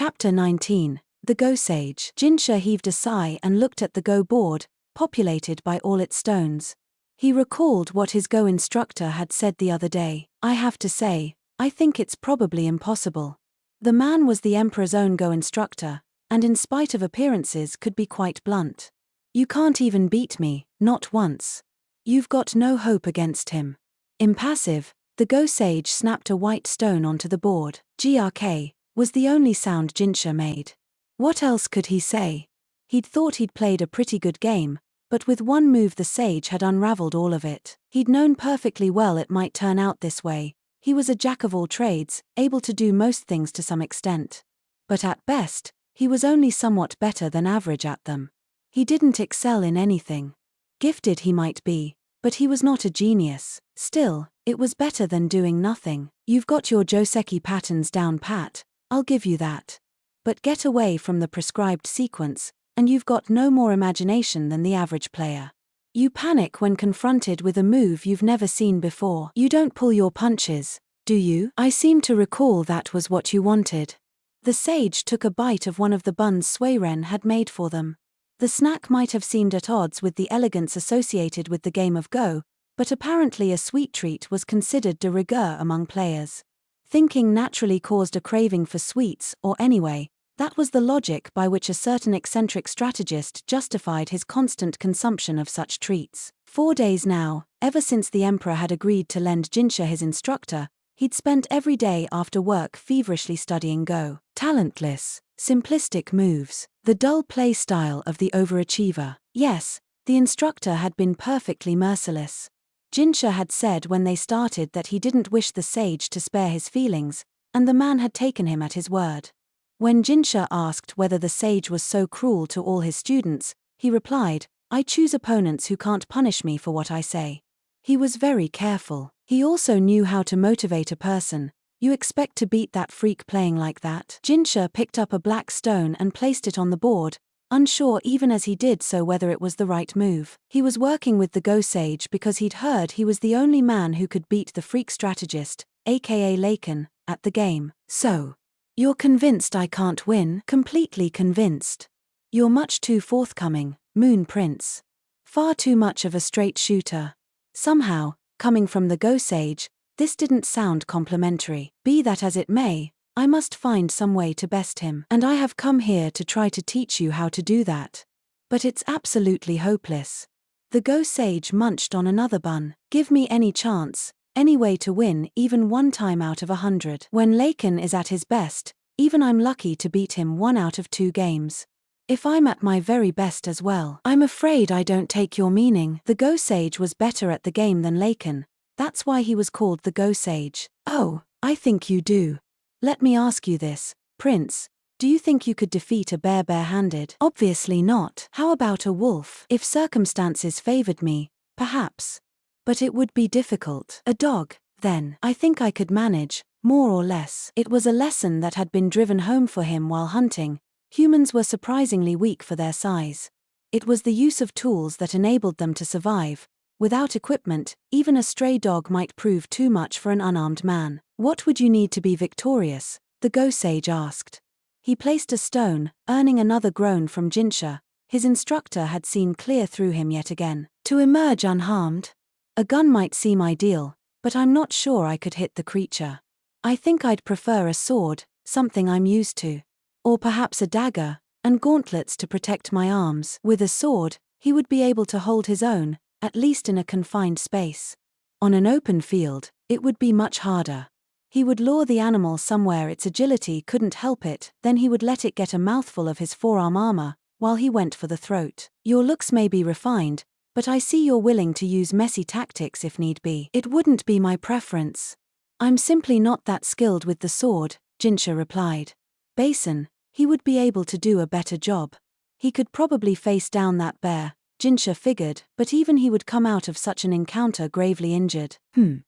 Chapter 19. The Go Sage. Jinshi heaved a sigh and looked at the Go board, populated by all its stones. He recalled what his Go instructor had said the other day. I have to say, I think it's probably impossible. The man was the Emperor's own Go instructor, and in spite of appearances could be quite blunt. You can't even beat me, not once. You've got no hope against him. Impassive, the Go Sage snapped a white stone onto the board. GRK was the only sound Jinshi made. What else could he say? He'd thought he'd played a pretty good game, but with one move the sage had unraveled all of it. He'd known perfectly well it might turn out this way. He was a jack of all trades, able to do most things to some extent. But at best, he was only somewhat better than average at them. He didn't excel in anything. Gifted he might be, but he was not a genius. Still, it was better than doing nothing. You've got your Joseki patterns down pat, I'll give you that. But get away from the prescribed sequence, and you've got no more imagination than the average player. You panic when confronted with a move you've never seen before. You don't pull your punches, do you? I seem to recall that was what you wanted. The sage took a bite of one of the buns Suiren had made for them. The snack might have seemed at odds with the elegance associated with the game of Go, but apparently a sweet treat was considered de rigueur among players. Thinking naturally caused a craving for sweets, or anyway, that was the logic by which a certain eccentric strategist justified his constant consumption of such treats. 4 days now, ever since the Emperor had agreed to lend Jinshi his instructor, he'd spent every day after work feverishly studying Go. Talentless, simplistic moves, the dull play style of the overachiever. Yes, the instructor had been perfectly merciless. Jinshi had said when they started that he didn't wish the sage to spare his feelings, and the man had taken him at his word. When Jinshi asked whether the sage was so cruel to all his students, he replied, I choose opponents who can't punish me for what I say. He was very careful. He also knew how to motivate a person. You expect to beat that freak playing like that? Jinshi picked up a black stone and placed it on the board, unsure even as he did so whether it was the right move. He was working with the Go Sage because he'd heard he was the only man who could beat the freak strategist, aka Laken, at the game. So, you're convinced I can't win? Completely convinced. You're much too forthcoming, Moon Prince. Far too much of a straight shooter. Somehow, coming from the Go Sage, this didn't sound complimentary. Be that as it may, I must find some way to best him. And I have come here to try to teach you how to do that. But it's absolutely hopeless. The Go Sage munched on another bun. Give me any chance, any way to win even 1 time out of 100. When Laken is at his best, even I'm lucky to beat him 1 out of 2 games. If I'm at my very best as well. I'm afraid I don't take your meaning. The Go Sage was better at the game than Laken. That's why he was called the Go Sage. Oh, I think you do. Let me ask you this, Prince. Do you think you could defeat a bear bare-handed? Obviously not. How about a wolf? If circumstances favored me, perhaps. But it would be difficult. A dog, then. I think I could manage, more or less. It was a lesson that had been driven home for him while hunting. Humans were surprisingly weak for their size. It was the use of tools that enabled them to survive. Without equipment, even a stray dog might prove too much for an unarmed man. What would you need to be victorious? The Go Sage asked. He placed a stone, earning another groan from Jinshi. His instructor had seen clear through him yet again. To emerge unharmed? A gun might seem ideal, but I'm not sure I could hit the creature. I think I'd prefer a sword, something I'm used to. Or perhaps a dagger, and gauntlets to protect my arms. With a sword, he would be able to hold his own, at least in a confined space. On an open field, it would be much harder. He would lure the animal somewhere its agility couldn't help it, then he would let it get a mouthful of his forearm armor, while he went for the throat. Your looks may be refined, but I see you're willing to use messy tactics if need be. It wouldn't be my preference. I'm simply not that skilled with the sword, Jinshi replied. Basin, he would be able to do a better job. He could probably face down that bear, Jinshi figured, but even he would come out of such an encounter gravely injured. In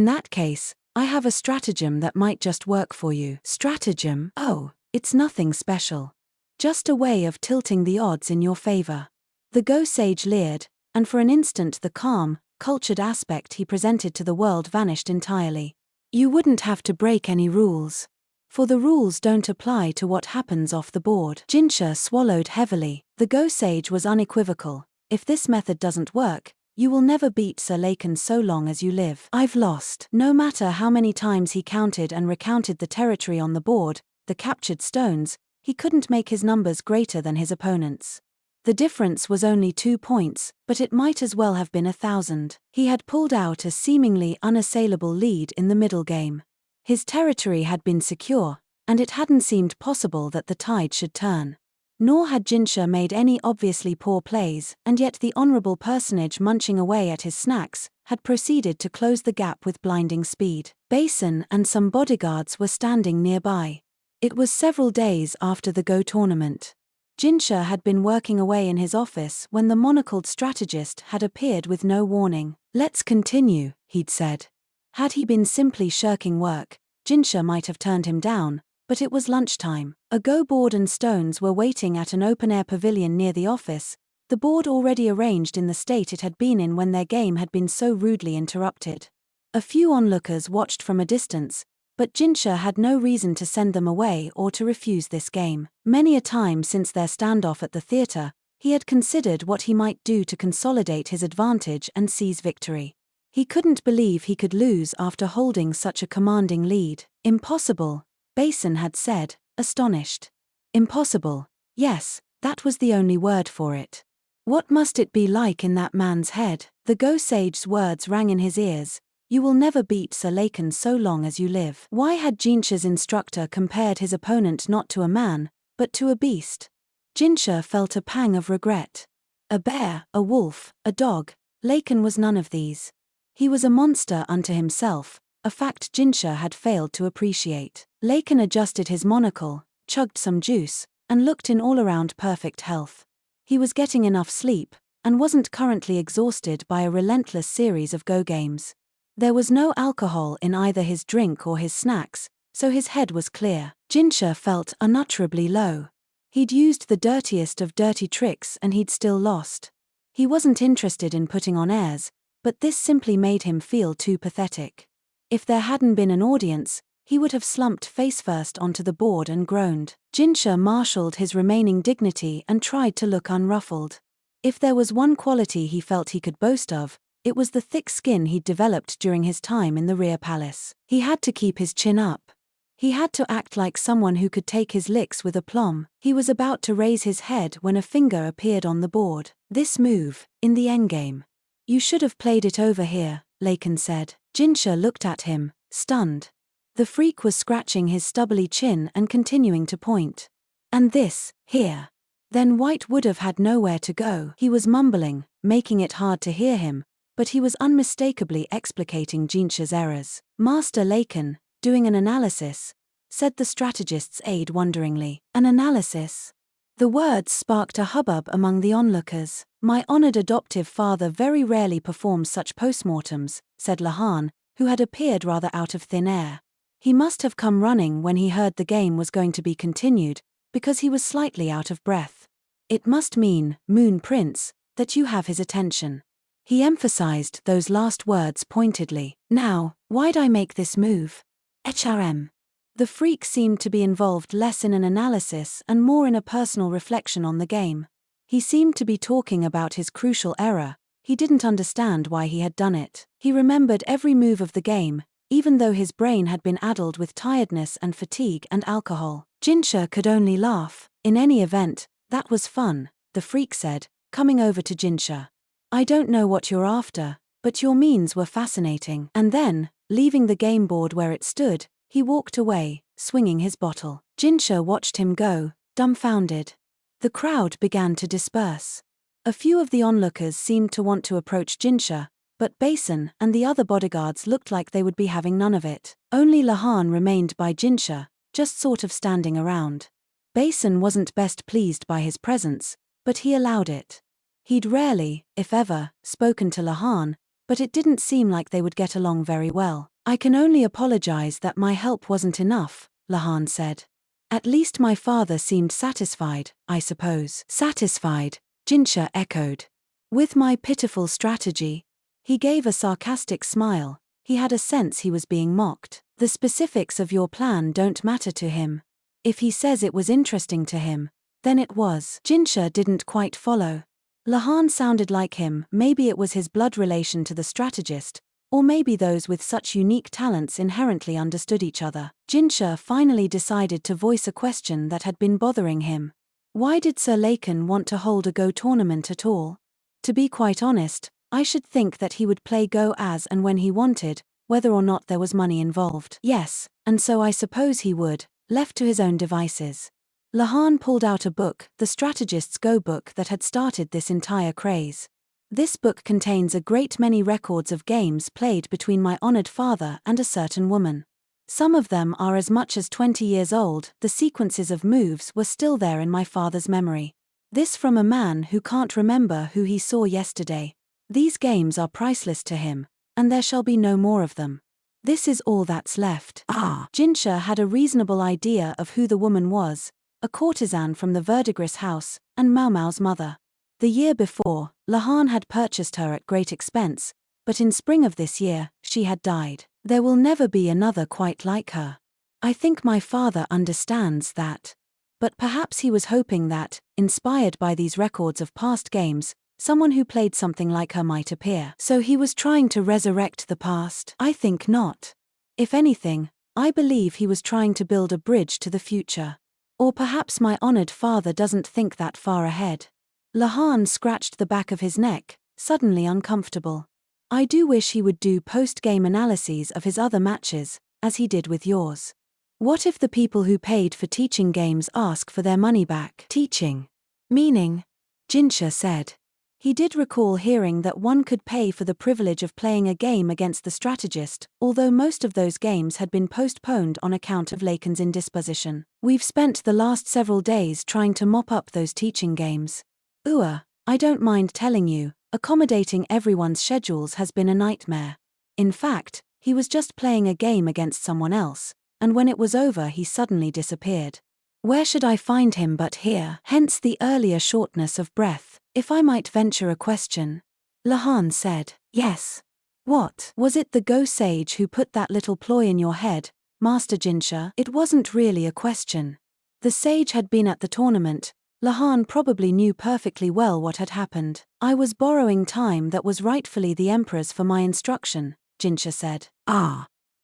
that case, I have a stratagem that might just work for you. Stratagem? Oh, it's nothing special. Just a way of tilting the odds in your favor. The Go Sage leered, and for an instant the calm, cultured aspect he presented to the world vanished entirely. You wouldn't have to break any rules. For the rules don't apply to what happens off the board. Jinshi swallowed heavily. The Go Sage was unequivocal. If this method doesn't work, you will never beat Sir Laken so long as you live. I've lost. No matter how many times he counted and recounted the territory on the board, the captured stones, he couldn't make his numbers greater than his opponent's. The difference was only 2 points, but it might as well have been 1,000. He had pulled out a seemingly unassailable lead in the middle game. His territory had been secure, and it hadn't seemed possible that the tide should turn. Nor had Jinshi made any obviously poor plays, and yet the honorable personage munching away at his snacks had proceeded to close the gap with blinding speed. Basin and some bodyguards were standing nearby. It was several days after the Go tournament. Jinshi had been working away in his office when the monocled strategist had appeared with no warning. "Let's continue," he'd said. Had he been simply shirking work, Jinshi might have turned him down, but it was lunchtime. A Go board and stones were waiting at an open-air pavilion near the office, the board already arranged in the state it had been in when their game had been so rudely interrupted. A few onlookers watched from a distance, but Jinshi had no reason to send them away or to refuse this game. Many a time since their standoff at the theatre, he had considered what he might do to consolidate his advantage and seize victory. He couldn't believe he could lose after holding such a commanding lead. "Impossible," Basin had said, astonished. Impossible. Yes, that was the only word for it. What must it be like in that man's head? The Go Sage's words rang in his ears. "You will never beat Sir Laken so long as you live." Why had Jinshi's instructor compared his opponent not to a man, but to a beast? Jinshi felt a pang of regret. A bear, a wolf, a dog, Laken was none of these. He was a monster unto himself, a fact Jinshi had failed to appreciate. Laken adjusted his monocle, chugged some juice, and looked in all-around perfect health. He was getting enough sleep, and wasn't currently exhausted by a relentless series of Go games. There was no alcohol in either his drink or his snacks, so his head was clear. Jinshi felt unutterably low. He'd used the dirtiest of dirty tricks and he'd still lost. He wasn't interested in putting on airs, but this simply made him feel too pathetic. If there hadn't been an audience, he would have slumped face-first onto the board and groaned. Jinshi marshaled his remaining dignity and tried to look unruffled. If there was one quality he felt he could boast of, it was the thick skin he'd developed during his time in the rear palace. He had to keep his chin up. He had to act like someone who could take his licks with aplomb. He was about to raise his head when a finger appeared on the board. "This move, in the endgame. You should have played it over here," Laken said. Jinshi looked at him, stunned. The freak was scratching his stubbly chin and continuing to point. "And this, here. Then White would have had nowhere to go." He was mumbling, making it hard to hear him, but he was unmistakably explicating Jinshi's errors. "Master Laken, doing an analysis," said the strategist's aide wonderingly. "An analysis?" The words sparked a hubbub among the onlookers. "My honored adoptive father very rarely performs such postmortems," said Lahan, who had appeared rather out of thin air. He must have come running when he heard the game was going to be continued, because he was slightly out of breath. "It must mean, Moon Prince, that you have his attention." He emphasized those last words pointedly. "Now, why'd I make this move? HRM. The freak seemed to be involved less in an analysis and more in a personal reflection on the game. He seemed to be talking about his crucial error. He didn't understand why he had done it. He remembered every move of the game, even though his brain had been addled with tiredness and fatigue and alcohol. Jinshi could only laugh. "In any event, that was fun," the freak said, coming over to Jinshi. "I don't know what you're after, but your means were fascinating." And then, leaving the game board where it stood, he walked away, swinging his bottle. Jinshi watched him go, dumbfounded. The crowd began to disperse. A few of the onlookers seemed to want to approach Jinshi, but Basin and the other bodyguards looked like they would be having none of it. Only Lahan remained by Jinshi, just sort of standing around. Basin wasn't best pleased by his presence, but he allowed it. He'd rarely, if ever, spoken to Lahan, but it didn't seem like they would get along very well. "I can only apologize that my help wasn't enough," Lahan said. "At least my father seemed satisfied, I suppose." "Satisfied," Jinshi echoed. "With my pitiful strategy?" He gave a sarcastic smile, He had a sense he was being mocked. The specifics of your plan don't matter to him. If he says it was interesting to him, then it was. Jinshi didn't quite follow. Lahan sounded like him. Maybe it was his blood relation to the strategist, or maybe those with such unique talents inherently understood each other. Jinshi finally decided to voice a question that had been bothering him. Why did Sir Lakan want to hold a Go tournament at all? To be quite honest, I should think that he would play Go as and when he wanted, whether or not there was money involved. Yes, and so I suppose he would, left to his own devices. Lahan pulled out a book, the Strategist's Go book that had started this entire craze. This book contains a great many records of games played between my honored father and a certain woman. Some of them are as much as 20 years old. The sequences of moves were still there in my father's memory. This from a man who can't remember who he saw yesterday. These games are priceless to him, and there shall be no more of them. This is all that's left. Jinshi had a reasonable idea of who the woman was, a courtesan from the Verdigris house, and Maomao's mother. The year before, Lahan had purchased her at great expense, but in spring of this year, she had died. There will never be another quite like her. I think my father understands that. But perhaps he was hoping that, inspired by these records of past games, someone who played something like her might appear. So he was trying to resurrect the past? I think not. If anything, I believe he was trying to build a bridge to the future. Or perhaps my honored father doesn't think that far ahead. Lahan scratched the back of his neck, suddenly uncomfortable. I do wish he would do post-game analyses of his other matches, as he did with yours. What if the people who paid for teaching games ask for their money back? Teaching? Meaning? Jinshi said. He did recall hearing that one could pay for the privilege of playing a game against the strategist, although most of those games had been postponed on account of Lakan's indisposition. We've spent the last several days trying to mop up those teaching games. I don't mind telling you, accommodating everyone's schedules has been a nightmare. In fact, he was just playing a game against someone else, and when it was over he suddenly disappeared. Where should I find him but here? Hence the earlier shortness of breath. If I might venture a question. Lahan said. Yes. What? Was it the Go sage who put that little ploy in your head, Master Jinshi? It wasn't really a question. The sage had been at the tournament. Lahan probably knew perfectly well what had happened. I was borrowing time that was rightfully the Emperor's for my instruction, Jinshi said.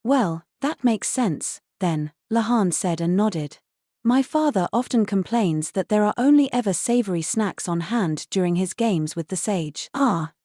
Well, that makes sense, then, Lahan said and nodded. My father often complains that there are only ever savory snacks on hand during his games with the sage.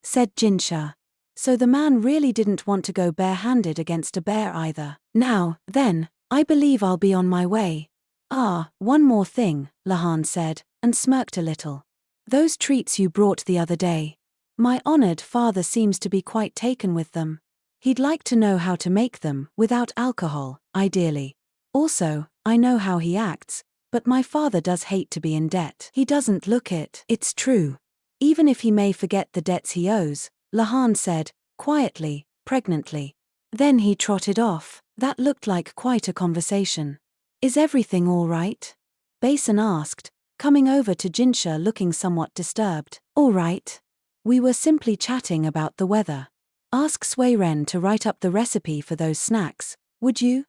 Said Jinshi. So the man really didn't want to go barehanded against a bear either. Now, then, I believe I'll be on my way. One more thing, Lahan said, and smirked a little. Those treats you brought the other day. My honored father seems to be quite taken with them. He'd like to know how to make them, without alcohol, ideally. Also, I know how he acts, but my father does hate to be in debt. He doesn't look it. It's true. Even if he may forget the debts he owes, Lahan said, quietly, pregnantly. Then he trotted off. That looked like quite a conversation. Is everything all right? Basin asked, coming over to Jinshi looking somewhat disturbed. All right. We were simply chatting about the weather. Ask Sui Ren to write up the recipe for those snacks, would you?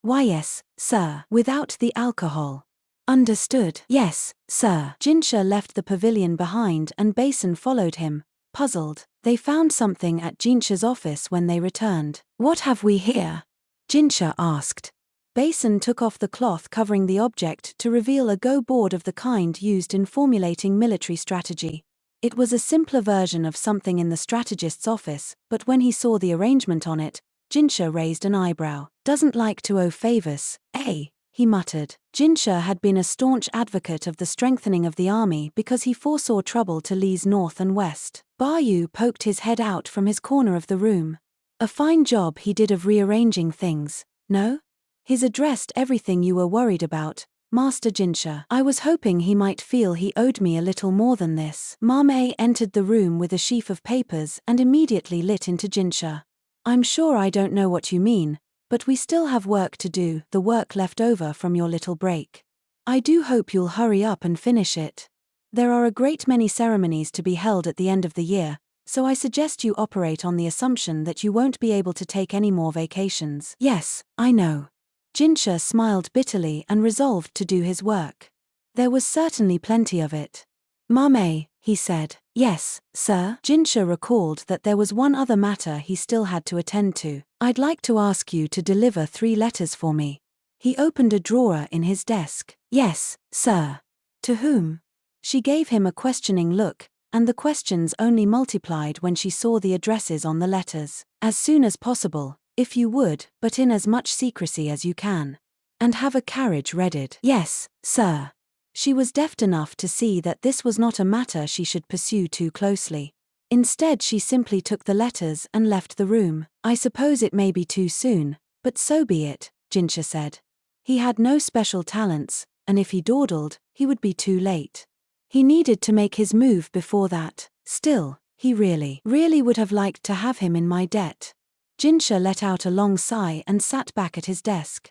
Why yes, sir. Without the alcohol. Understood. Yes, sir. Jinshi left the pavilion behind and Basin followed him, puzzled. They found something at Jinshi's office when they returned. What have we here? Jinshi asked. Basin took off the cloth covering the object to reveal a Go board of the kind used in formulating military strategy. It was a simpler version of something in the strategist's office, but when he saw the arrangement on it, Jinshi raised an eyebrow. Doesn't like to owe favors, eh? He muttered. Jinshi had been a staunch advocate of the strengthening of the army because he foresaw trouble to Li's north and west. Bayu poked his head out from his corner of the room. A fine job he did of rearranging things, no? He's addressed everything you were worried about, Master Jinshi. I was hoping he might feel he owed me a little more than this. Maomao entered the room with a sheaf of papers and immediately lit into Jinshi. I'm sure I don't know what you mean, but we still have work to do, the work left over from your little break. I do hope you'll hurry up and finish it. There are a great many ceremonies to be held at the end of the year, So I suggest you operate on the assumption that you won't be able to take any more vacations. Yes, I know. Jinshi smiled bitterly and resolved to do his work. There was certainly plenty of it. Maomao, he said. Yes, sir. Jinshi recalled that there was one other matter he still had to attend to. I'd like to ask you to deliver 3 letters for me. He opened a drawer in his desk. Yes, sir. To whom? She gave him a questioning look, and the questions only multiplied when she saw the addresses on the letters. As soon as possible, if you would, but in as much secrecy as you can. And have a carriage readied. Yes, sir. She was deft enough to see that this was not a matter she should pursue too closely. Instead, she simply took the letters and left the room. I suppose it may be too soon, but so be it, Jinshi said. He had no special talents, and if he dawdled, he would be too late. He needed to make his move before that. Still, he really would have liked to have him in my debt. Jinshi let out a long sigh and sat back at his desk.